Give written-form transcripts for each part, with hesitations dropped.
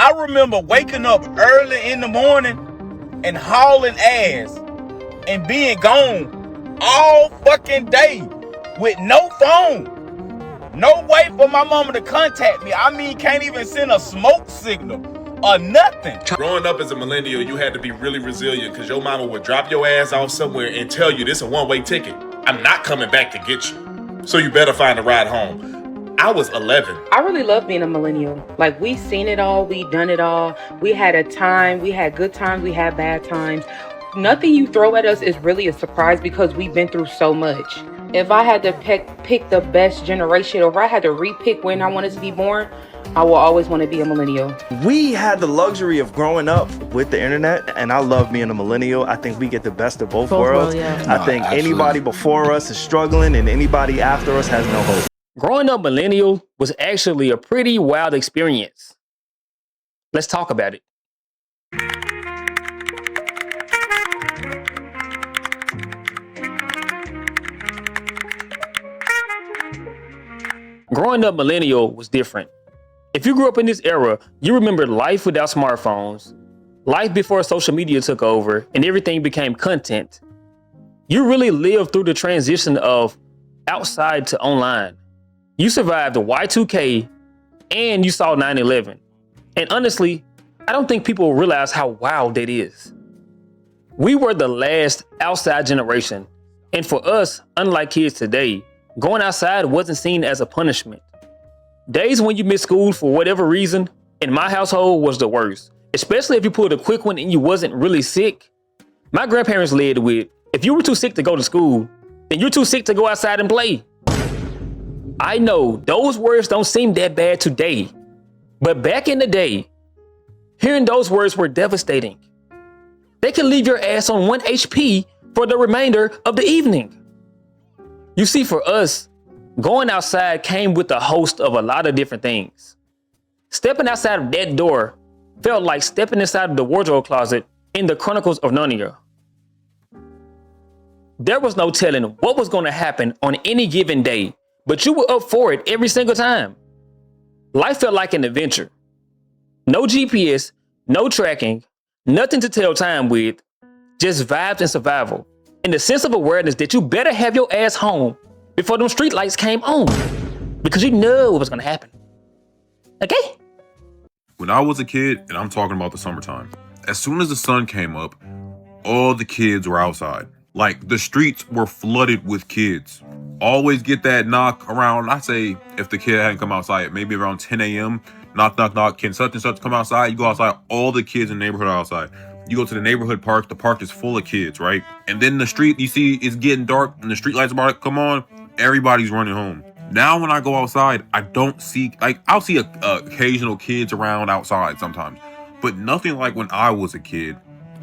I remember waking up early in the morning and hauling ass and being gone all fucking day with no phone. No way for my mama to contact me. I mean, can't even send a smoke signal or nothing. Growing up as a millennial, you had to be really resilient because your mama would drop your ass off somewhere and tell you this is a one-way ticket. I'm not coming back to get you. So you better find a ride home. I was 11. I really love being a millennial. Like, we seen it all, we done it all. We had a time, we had good times, we had bad times. Nothing you throw at us is really a surprise because we've been through so much. If I had to pick the best generation, or if I had to re-pick when I wanted to be born, I will always want to be a millennial. We had the luxury of growing up with the internet, and I love being a millennial. I think we get the best of both worlds. I think anybody before us is struggling, and anybody after us has no hope. Growing up millennial was actually a pretty wild experience. Let's talk about it. Growing up millennial was different. If you grew up in this era, you remember life without smartphones, life before social media took over and everything became content. You really lived through the transition of outside to online. You survived the Y2K and you saw 9/11. And honestly, I don't think people realize how wild that is. We were the last outside generation. And for us, unlike kids today, going outside wasn't seen as a punishment. Days when you missed school for whatever reason, in my household, was the worst. Especially if you pulled a quick one and you wasn't really sick. My grandparents led with, if you were too sick to go to school, then you're too sick to go outside and play. I know those words don't seem that bad today, but back in the day, hearing those words were devastating. They could leave your ass on 1 HP for the remainder of the evening. You see, for us, going outside came with a host of a lot of different things. Stepping outside of that door felt like stepping inside of the wardrobe closet in the Chronicles of Narnia. There was no telling what was going to happen on any given day, but you were up for it every single time. Life felt like an adventure. No GPS, no tracking, nothing to tell time with, just vibes and survival. And the sense of awareness that you better have your ass home before them street lights came on, because you know what was gonna happen. Okay? When I was a kid, and I'm talking about the summertime, as soon as the sun came up, all the kids were outside. Like, the streets were flooded with kids. Always get that knock around, I say, if the kid hadn't come outside, maybe around 10 a.m., knock, knock, knock, can such and such come outside? You go outside, all the kids in the neighborhood are outside. You go to the neighborhood park, the park is full of kids, right? And then the street, you see it's getting dark and the street lights are about to come on, everybody's running home. Now when I go outside, I don't see, like, I'll see occasional kids around outside sometimes, but nothing like when I was a kid,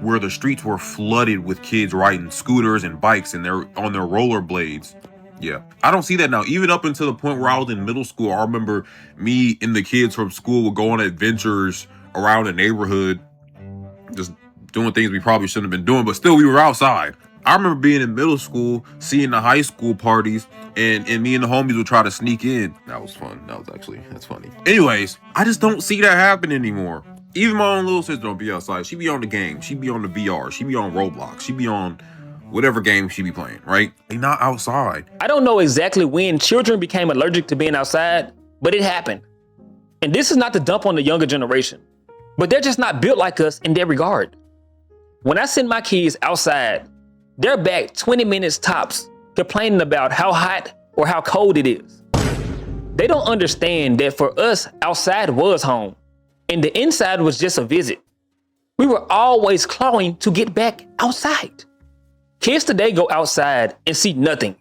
where the streets were flooded with kids riding scooters and bikes and they're on their rollerblades. Yeah, I don't see that now. Even up until the point where I was in middle school, I remember me and the kids from school would go on adventures around the neighborhood, just doing things we probably shouldn't have been doing, but still we were outside. I remember being in middle school, seeing the high school parties, and me and the homies would try to sneak in. That was fun. That's funny. Anyways, I just don't see that happen anymore. Even my own little sister don't be outside. She be on the game. She be on the VR. She be on Roblox. She be on whatever game she be playing, right? They not outside. I don't know exactly when children became allergic to being outside, but it happened. And this is not to dump on the younger generation, but they're just not built like us in that regard. When I send my kids outside, they're back 20 minutes tops complaining about how hot or how cold it is. They don't understand that for us, outside was home and the inside was just a visit. We were always clawing to get back outside. Kids today go outside and see nothing.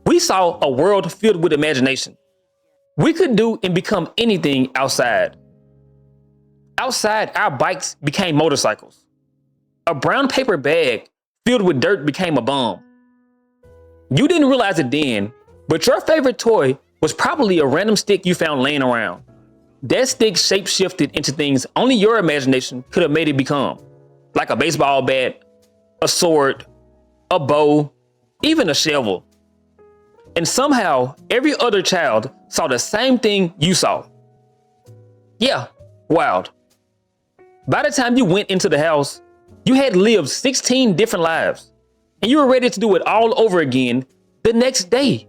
We saw a world filled with imagination. We could do and become anything outside. Outside, our bikes became motorcycles. A brown paper bag filled with dirt became a bomb. You didn't realize it then, but your favorite toy was probably a random stick you found laying around. That stick shape-shifted into things only your imagination could have made it become, like a baseball bat, a sword, a bow, even a shovel. And somehow, every other child saw the same thing you saw. Yeah, Wild. By the time you went into the house, you had lived 16 different lives, and you were ready to do it all over again the next day.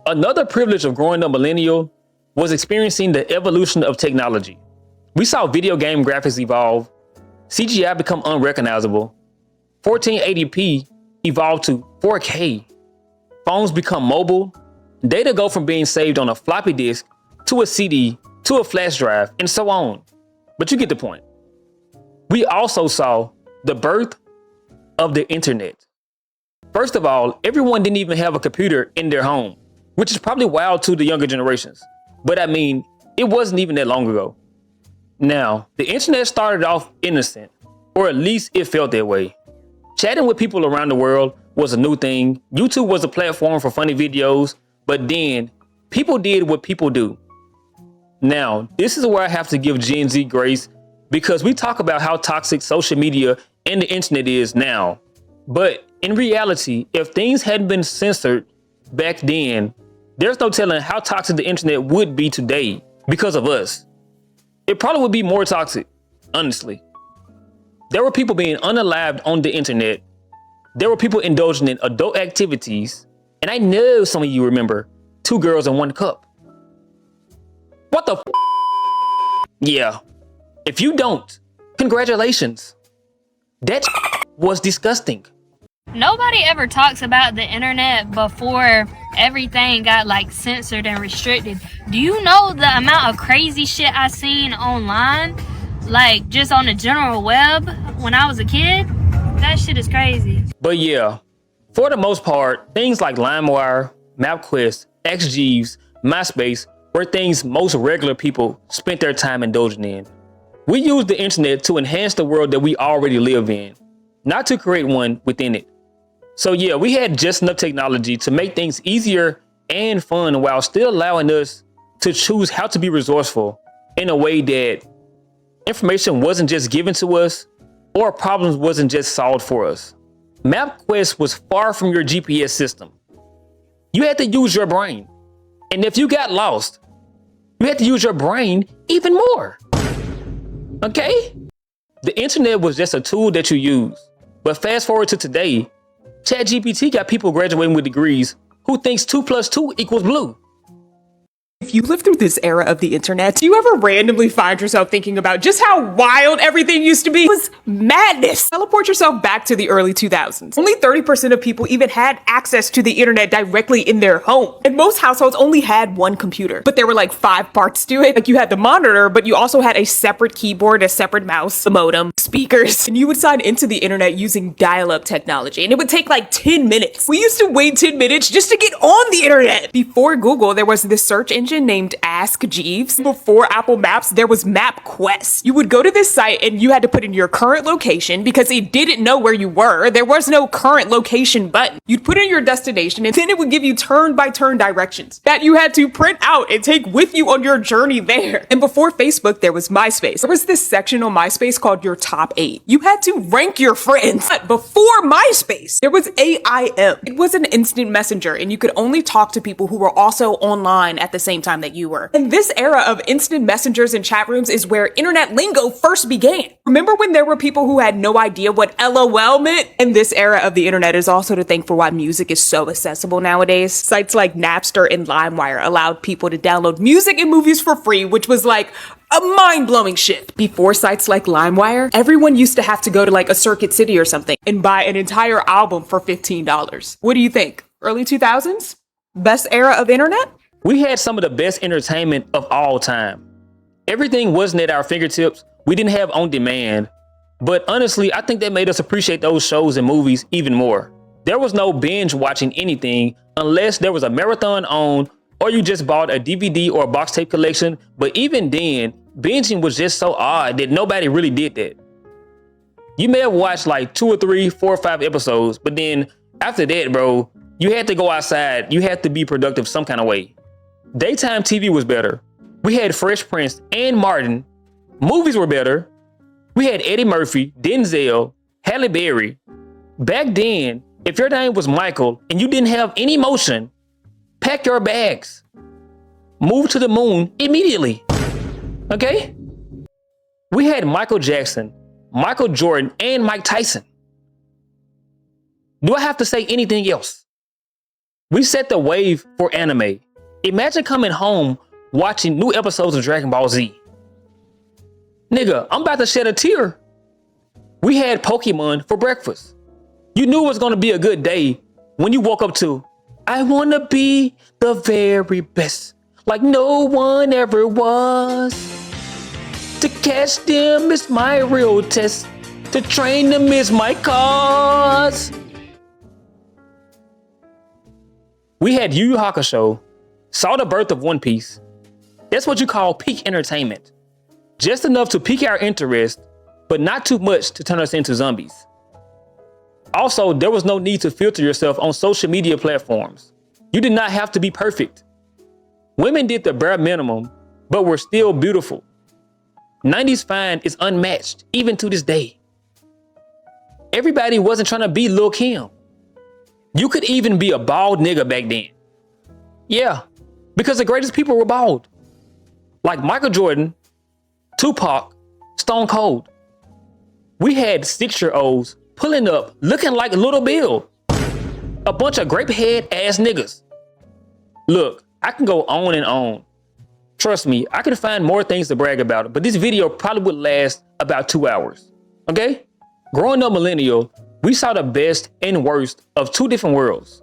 Another privilege of growing up millennial was experiencing the evolution of technology. We saw video game graphics evolve, CGI become unrecognizable, 1480p evolve to 4K, phones become mobile, data go from being saved on a floppy disk to a CD to a flash drive, and so on. But you get the point. We also saw the birth of the internet. First of all, everyone didn't even have a computer in their home, which is probably wild to the younger generations. But I mean, it wasn't even that long ago. Now, the internet started off innocent, or at least it felt that way. Chatting with people around the world was a new thing. YouTube was a platform for funny videos, but then people did what people do. Now, this is where I have to give Gen Z grace, because we talk about how toxic social media and the internet is now. But in reality, if things hadn't been censored back then, there's no telling how toxic the internet would be today because of us. It probably would be more toxic, honestly. There were people being unalived on the internet. There were people indulging in adult activities. And I know some of you remember 2 girls in 1 cup. What the f? Yeah. If you don't, congratulations. That was disgusting. Nobody ever talks about the internet before everything got like censored and restricted. Do you know the amount of crazy shit I seen online? Like just on the general web when I was a kid? That shit is crazy. But yeah, for the most part, things like LimeWire, MapQuest, XGeves, MySpace were things most regular people spent their time indulging in. We use the internet to enhance the world that we already live in, not to create one within it. So yeah, we had just enough technology to make things easier and fun while still allowing us to choose how to be resourceful in a way that information wasn't just given to us or problems wasn't just solved for us. MapQuest was far from your GPS system. You had to use your brain. And if you got lost, you had to use your brain even more. Okay? The internet was just a tool that you use. But fast forward to today, ChatGPT got people graduating with degrees who thinks 2 + 2 = blue. If you live through this era of the internet, do you ever randomly find yourself thinking about just how wild everything used to be? It was madness. Teleport yourself back to the early 2000s. Only 30% of people even had access to the internet directly in their home. And most households only had 1 computer. But there were like 5 parts to it. Like you had the monitor, but you also had a separate keyboard, a separate mouse, a modem, speakers. And you would sign into the internet using dial-up technology. And it would take like 10 minutes. We used to wait 10 minutes just to get on the internet. Before Google, there was this search engine named Ask Jeeves. Before Apple Maps, there was MapQuest. You would go to this site and you had to put in your current location because it didn't know where you were. There was no current location button. You'd put in your destination and then it would give you turn-by-turn directions that you had to print out and take with you on your journey there. And before Facebook, there was MySpace. There was this section on MySpace called your top 8. You had to rank your friends. But before MySpace, there was AIM. It was an instant messenger and you could only talk to people who were also online at the same time that you were. And this era of instant messengers and chat rooms is where internet lingo first began. Remember when there were people who had no idea what LOL meant? And this era of the internet is also to thank for why music is so accessible nowadays. Sites like Napster and LimeWire allowed people to download music and movies for free, which was like a mind-blowing shift. Before sites like LimeWire, everyone used to have to go to like a Circuit City or something and buy an entire album for $15. What do you think? Early 2000s? Best era of internet? We had some of the best entertainment of all time. Everything wasn't at our fingertips. We didn't have on demand. But honestly, I think that made us appreciate those shows and movies even more. There was no binge watching anything unless there was a marathon on or you just bought a DVD or a box tape collection. But even then, binging was just so odd that nobody really did that. You may have watched like 2 or 3, 4 or 5 episodes, but then after that, bro, you had to go outside. You had to be productive some kind of way. Daytime TV was better. We had Fresh Prince and Martin. Movies were better. We had Eddie Murphy, Denzel, Halle Berry. Back then, if your name was Michael and you didn't have any motion, pack your bags. Move to the moon immediately. Okay? We had Michael Jackson, Michael Jordan, and Mike Tyson. Do I have to say anything else? We set the wave for anime. Imagine coming home watching new episodes of Dragon Ball Z. Nigga, I'm about to shed a tear. We had Pokemon for breakfast. You knew it was gonna be a good day when you woke up to, I wanna be the very best, like no one ever was. To catch them is my real test. To train them is my cause. We had Yu Yu Hakusho, saw the birth of One Piece. That's what you call peak entertainment. Just enough to pique our interest, but not too much to turn us into zombies. Also, there was no need to filter yourself on social media platforms. You did not have to be perfect. Women did the bare minimum, but were still beautiful. 90s fine is unmatched, even to this day. Everybody wasn't trying to be Lil' Kim. You could even be a bald nigga back then. Yeah, because the greatest people were bald. Like Michael Jordan, Tupac, Stone Cold. We had 6-year-olds pulling up looking like Little Bill. A bunch of grape head ass niggas. Look, I can go on and on. Trust me, I can find more things to brag about, but this video probably would last about 2 hours. Okay? Growing up millennial, we saw the best and worst of two different worlds.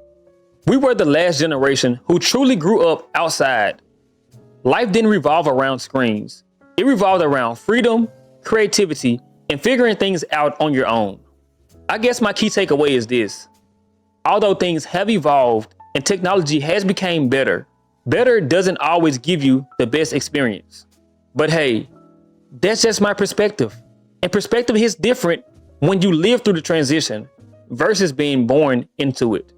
We were the last generation who truly grew up outside. Life didn't revolve around screens. It revolved around freedom, creativity, and figuring things out on your own. I guess my key takeaway is this. Although things have evolved and technology has become better, better doesn't always give you the best experience. But hey, that's just my perspective. And perspective is different when you live through the transition versus being born into it.